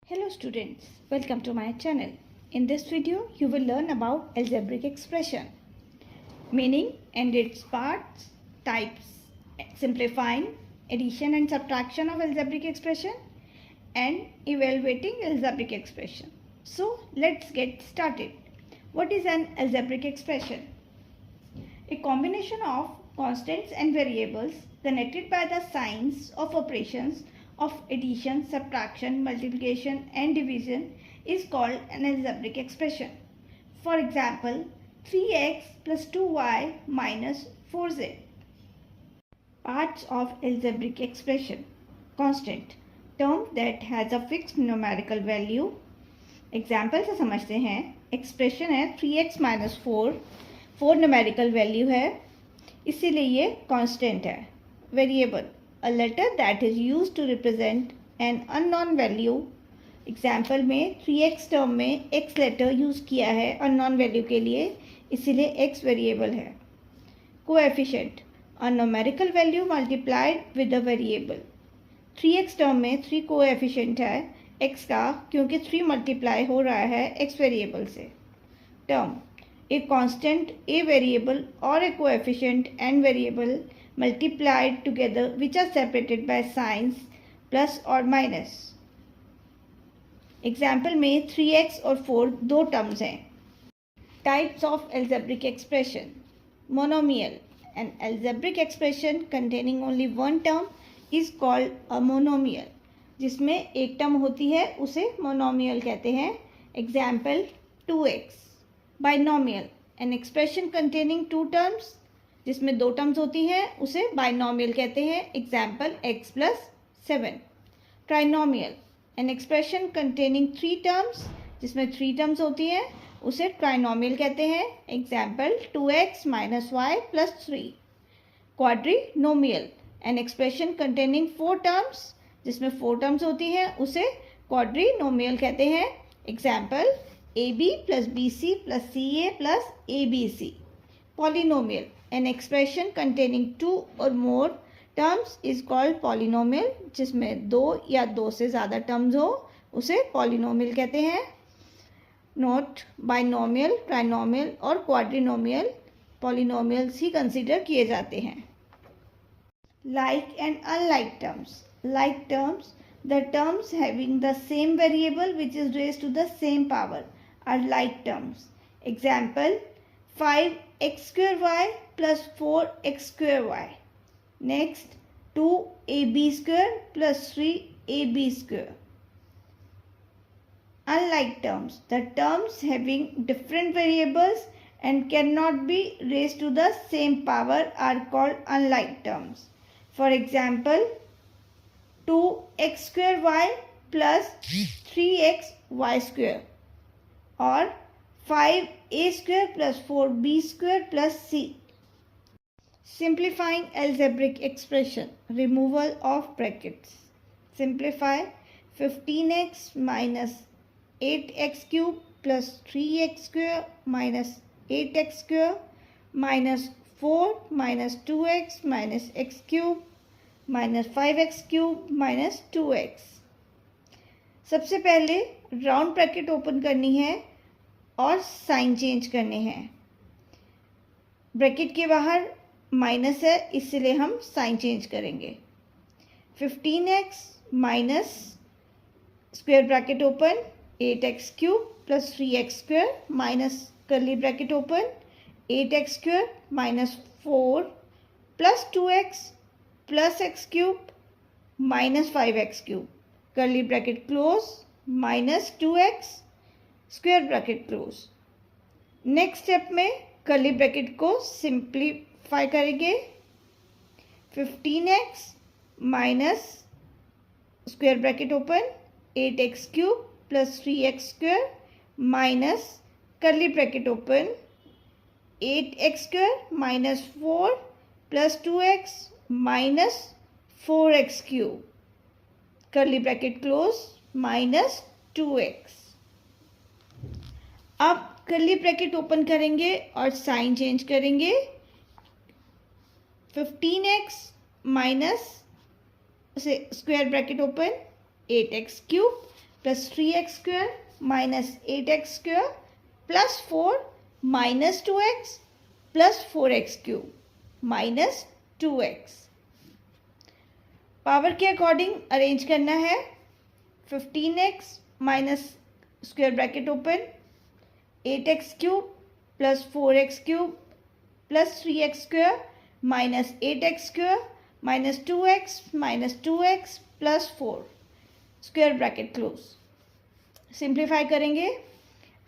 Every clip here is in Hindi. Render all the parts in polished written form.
Hello students, welcome to my channel. In this video, you will learn about algebraic expression, meaning and its parts, types, simplifying, addition and subtraction of algebraic expression, and evaluating algebraic expression. So let's get started. What is an algebraic expression? A combination of constants and variables connected by the signs of operations of addition, subtraction, multiplication and division is called an algebraic expression. For example, 3x plus 2y minus 4z. Parts of algebraic expression. Constant, term that has a fixed numerical value. Example से समझते हैं. एक्सप्रेशन है 3x माइनस 4 न्यूमेरिकल वैल्यू है, इसीलिए ये कांस्टेंट है. Variable, a letter that is used to represent an unknown value. Example में 3x टर्म में x लेटर यूज़ किया है अननोन वैल्यू के लिए, इसीलिए x वेरिएबल है. Coefficient, a numerical value multiplied with a variable. 3x term में 3 कोएफिशिएंट है x का, क्योंकि 3 मल्टीप्लाई हो रहा है x वेरिएबल से. Term, a constant, a variable or a coefficient and variable multiplied together which are separated by signs plus or minus. Example में 3x और 4 दो टर्म्स हैं. Types of algebraic expression. Monomial, an algebraic expression containing only one term is called a monomial. जिसमें एक टर्म होती है उसे मोनोमियल कहते हैं. Example 2x. Binomial, an expression containing two terms, जिसमें दो टर्म्स होती हैं उसे बाइनोमियल कहते हैं. Example x plus 7. Trinomial, an expression containing 3 terms, जिसमें 3 टर्म्स होती हैं उसे ट्राइनोमियल कहते हैं. Example 2x minus Y plus 3. Quadrinomial, an expression containing 4 terms, जिसमें 4 टर्म्स होती हैं उसे क्वाड्रीनोमियल कहते हैं. Example ab plus bc plus ca plus abc. Polynomial, an expression containing 2 or more terms is called polynomial. जिसमें 2 या 2 से ज़्यादा टर्म्स हो उसे पॉलिनोमियल कहते हैं. नोट, बाइनोमियल, ट्राइनोमियल और क्वाड्रिनोमियल पॉलिनोमियल्स ही कंसिडर किए जाते हैं. Like and unlike terms. Like terms, the terms having the same variable which is raised to the same power are like terms. Example 5x square y plus 4x square y. Next, 2ab square plus 3ab square. Unlike terms, the terms having different variables and cannot be raised to the same power are called unlike terms. For example, 2x square y plus 3x y square or 5a square plus 4b square plus c. Simplifying algebraic expression. Removal of brackets. Simplify 15x minus 8x cube plus 3x square minus 8x square minus 4 minus 2x minus x cube minus 5x cube minus 2x. सबसे पहले राउंड ब्रैकेट ओपन करनी है और साइन चेंज करने हैं. ब्रैकेट के बाहर माइनस है, इसलिए हम साइन चेंज करेंगे. 15x minus square bracket open 8x cube plus 3x square minus curly bracket open 8x square minus 4 plus 2x plus x cube minus 5x cube curly bracket close minus 2x square bracket close. Next step में कर्ली ब्रैकेट को सिंप्लीफाई करेंगे. 15x minus square bracket open 8x cube plus 3x square minus curly bracket open 8x square minus 4 plus 2x minus 4x cube curly bracket close minus 2x. अब कर्ली ब्रैकेट ओपन करेंगे और साइन चेंज करेंगे. 15x minus square bracket open 8x cube plus 3x square minus 8x square plus 4 minus 2x plus 4x cube minus 2x. Power के अकॉर्डिंग अरेंज करना है. 15x minus square bracket open 8x cube plus 4x cube plus 3x square minus 8x square minus 2x plus 4 square bracket close. Simplify करेंगे.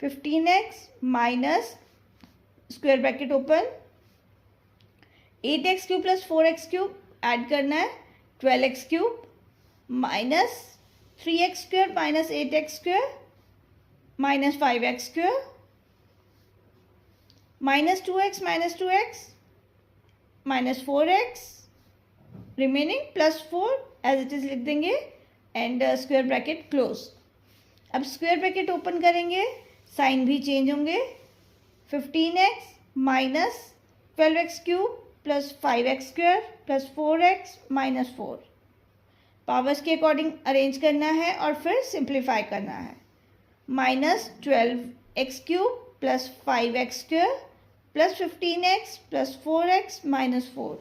15x minus square bracket open 8x cube plus 4x cube add करना है 12x cube minus 3x square minus 8x square minus 5x square minus 2x minus 4x remaining plus 4 as it is लिख देंगे एंड स्क्वायर ब्रैकेट क्लोज. अब स्क्वायर ब्रैकेट ओपन करेंगे, साइन भी चेंज होंगे. 15x minus 12x cube plus 5x square plus 4x minus 4. Powers के अकॉर्डिंग अरेंज करना है और फिर सिंप्लीफाई करना है. Minus 12x cube plus 5x square plus 15x plus 4x minus 4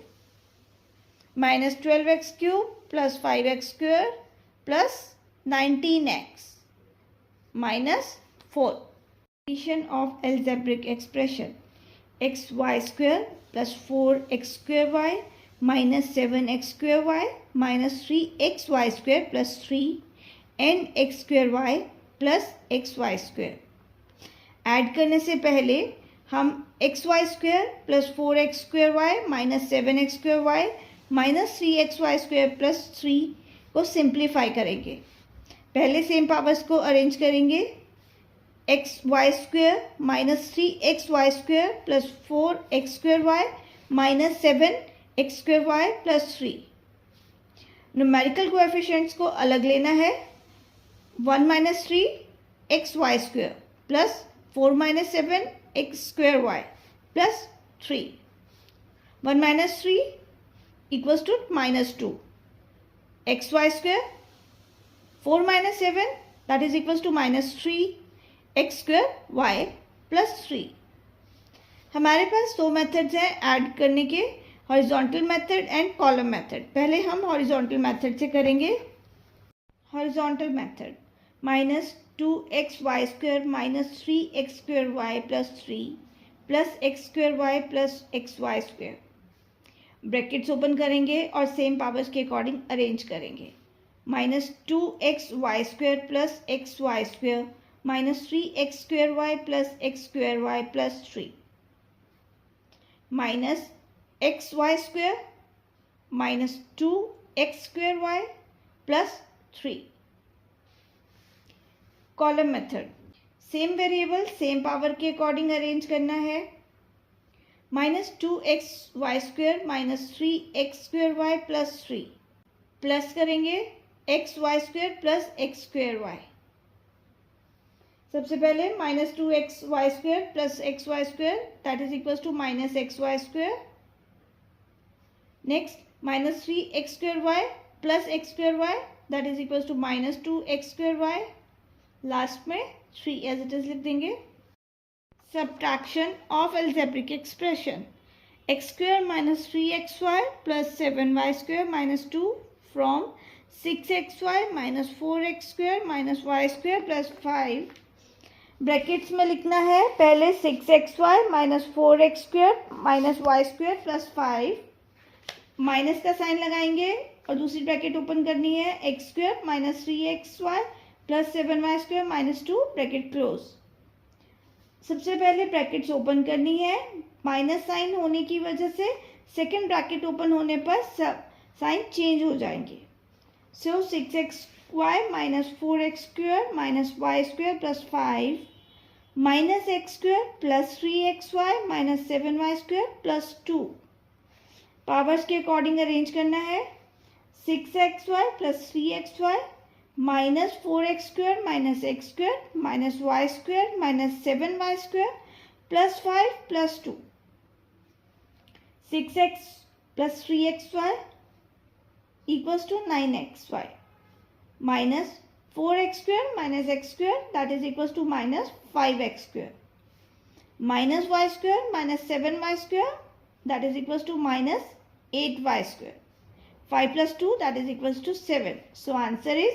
minus 12x cube plus 5x square plus 19x minus 4. Addition of algebraic expression xy square plus 4x square y minus 7x square y minus 3xy square plus 3 and x square y plus xy square. Add करने से पहले हम xy square plus 4x square y minus 7x square y minus 3xy square plus 3 को सिंप्लीफाई करेंगे. पहले सेम पावर्स को अरेंज करेंगे. xy square minus 3xy square plus 4x square y minus 7x square y plus 3. Numerical coefficients को अलग लेना है. 1 minus 3 xy square plus 4 minus 7 x square y plus 3. 1 minus 3 equals to minus 2 xy square 4 minus 7 that is equals to minus 3 x square y plus 3. हमारे पास दो मेथड्स हैं ऐड करने के, horizontal method and column method. पहले हम हॉरिजॉन्टल मेथड से करेंगे. Horizontal method minus 2xy square minus 3x square y plus 3 plus x square y plus xy square. Brackets open करेंगे और सेम पावर्स के अकॉर्डिंग अरेंज करेंगे. Minus 2xy square plus xy square minus 3x square y plus x square y plus 3 minus xy square minus 2x square y plus 3. Column method same variable same power के अकॉर्डिंग अरेंज करना है. Minus 2xy square minus 3x square y plus 3 plus करेंगे xy square plus x square y. सबसे पहले minus 2xy square plus xy square that is equals to minus xy square. Next minus 3x square y plus x square y that is equals to minus 2x square y. Last में 3 एज इट इज लिख देंगे. Subtraction of algebraic expression x square minus 3xy plus 7y square minus 2 from 6xy minus 4x square minus y square plus 5. Brackets में लिखना है पहले 6xy minus 4x square minus y square plus 5. Minus का साइन लगाएंगे और दूसरी ब्रैकेट ओपन करनी है x square minus 3xy plus 7y square minus 2 bracket close. सबसे पहले ब्रैकेट्स ओपन करनी है. माइनस साइन होने की वजह से सेकंड ब्रैकेट ओपन होने पर साइन चेंज हो जाएंगे. सो 6xy minus 4x square minus y square plus 5 minus x square plus 3xy minus 7y square plus 2. Powers के अकॉर्डिंग अरेंज करना है. 6xy plus 3xy minus 4x square minus x square minus y square minus 7y square plus 5 plus 2. 6x plus 3xy equals to 9xy minus 4x square minus x square, that is equals to minus 5x square. Minus y square minus 7y square, that is equals to minus 8y square. 5 plus 2, that is equals to 7. So answer is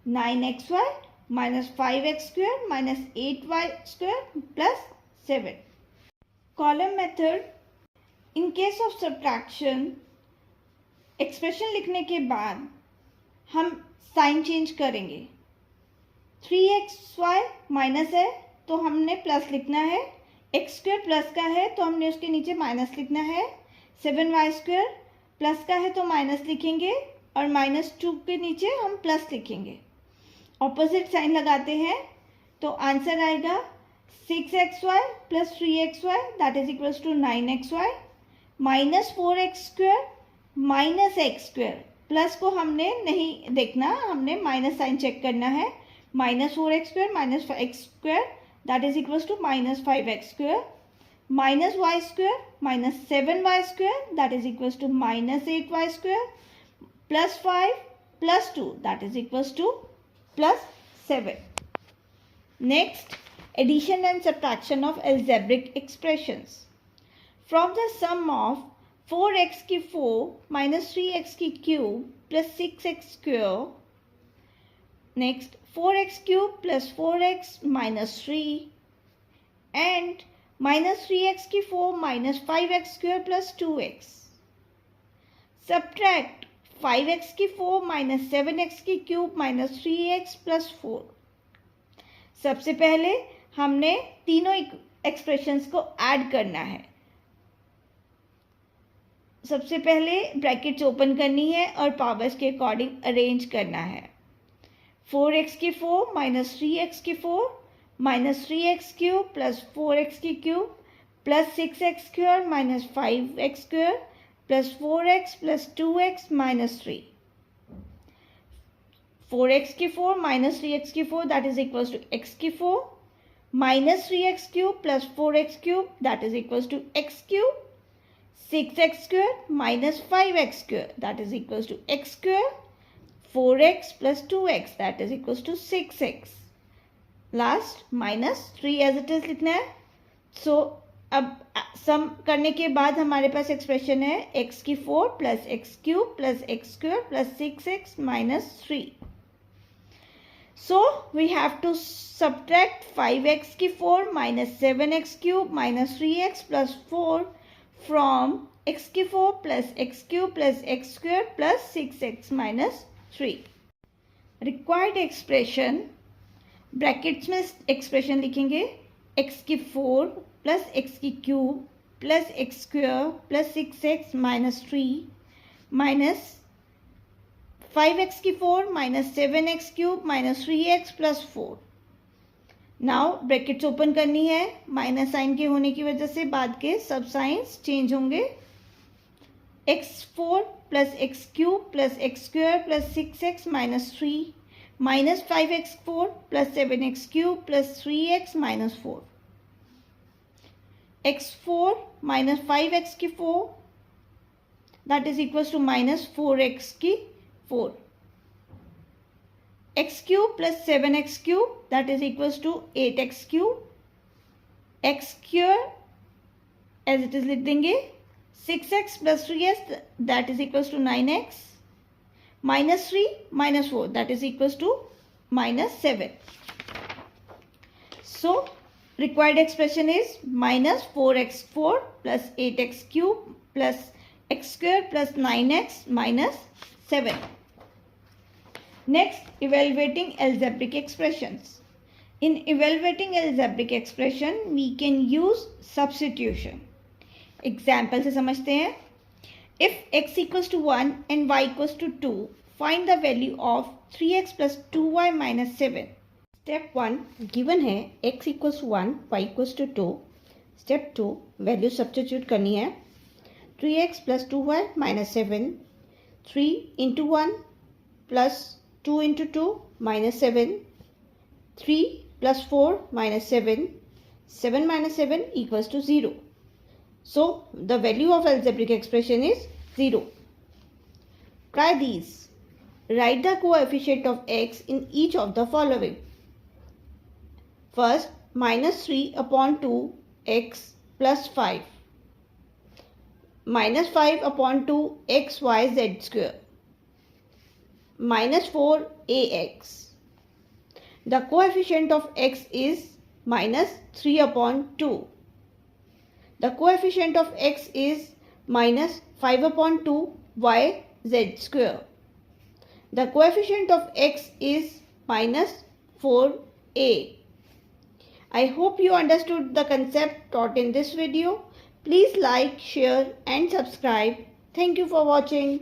9xy minus 5x square minus 8y square plus 7. Column method. In case of subtraction, expression लिखने के बाद हम साइन चेंज करेंगे. 3xy माइनस है तो हमने प्लस लिखना है. एक्स स्क्वायर प्लस का है तो हमने उसके नीचे माइनस लिखना है. 7y स्क्वायर प्लस का है तो माइनस लिखेंगे और -2 के नीचे हम प्लस लिखेंगे. ऑपोजिट साइन लगाते हैं तो आंसर आएगा 6xy plus 3xy, that is equals to 9xy minus 4x square minus x square. Plus को हमने नहीं देखना, हमने माइनस साइन चेक करना है. Minus 4x square minus x square, that is equals to minus 5x square minus y square minus 7y square, that is equals to minus 8y square plus 5 plus 2, that is equals to plus 7. Next, addition and subtraction of algebraic expressions. From the sum of 4x की 4 minus 3x की cube plus 6x square. Next, 4x cube plus 4x minus 3 and minus 3x की 4 minus 5x square plus 2x. Subtract 5x की 4 minus 7x की cube minus 3x plus 4. सबसे पहले हमने तीनों एक्सप्रेशंस को ऐड करना है. सबसे पहले ब्रैकेट्स ओपन करनी है और पावर्स के अकॉर्डिंग अरेंज करना है. 4x की 4 माइनस 3x की 4 minus 3x cube plus 4x की cube plus 6x square minus 5x square plus 4x plus 2x minus 3. 4x की 4 माइनस 3x की 4, that is equals to x की 4 minus 3x cube plus 4x cube, that is equals to x cube. 6x square minus 5x square, that is equals to x square. 4x plus 2x, that is equals to 6x. Last, minus 3 as it is लिखना है. So, अब सम करने के बाद हमारे पास एक्सप्रेशन है x की 4 plus x cube plus x square plus 6x minus 3. So, we have to subtract 5x की 4 minus 7x cube minus 3x plus 4 from x की 4 plus x cube plus x square plus 6x minus 3. Required expression, brackets में एक्सप्रेशन लिखेंगे. x की 4 plus x की cube plus x square plus 6x minus 3 minus 5x की 4 minus 7x cube minus 3x plus 4. Now brackets open करनी है. माइनस साइन के होने की वजह से बाद के सब साइंस चेंज होंगे. x4 plus x cube plus x square plus 6x minus 3 minus 5x4 plus 7x cube plus 3x minus 4. x4 minus 5x की 4, that is equals to minus 4x की 4. x cube plus 7x cube, that is equals to 8x cube. x square as it is लिख देंगे. 6x plus 3x, that is equals to 9x. Minus 3 minus 4, that is equals to minus 7. So, required expression is minus 4x4 plus 8x cube plus x square plus 9x minus 7. Next, evaluating algebraic expressions. In evaluating algebraic expression, we can use substitution. Example से समझते हैं. If x equals to 1 and y equals to 2, find the value of 3x plus 2y minus 7. Step 1, given है x equals to 1, y equals to 2. Step 2, value substitute करनी है. 3x plus 2y minus 7. 3 into 1 plus 2 into 2 minus 7. 3 plus 4 minus 7. 7 minus 7 equals to 0. So, the value of algebraic expression is 0. Try these. Write the coefficient of x in each of the following. First, minus 3 upon 2 x plus 5. Minus 5 upon 2 xyz square. Minus 4 ax. The coefficient of x is minus 3 upon 2. The coefficient of x is minus 5 upon 2 yz square. The coefficient of x is minus 4a. I hope you understood the concept taught in this video. Please like, share and subscribe. Thank you for watching.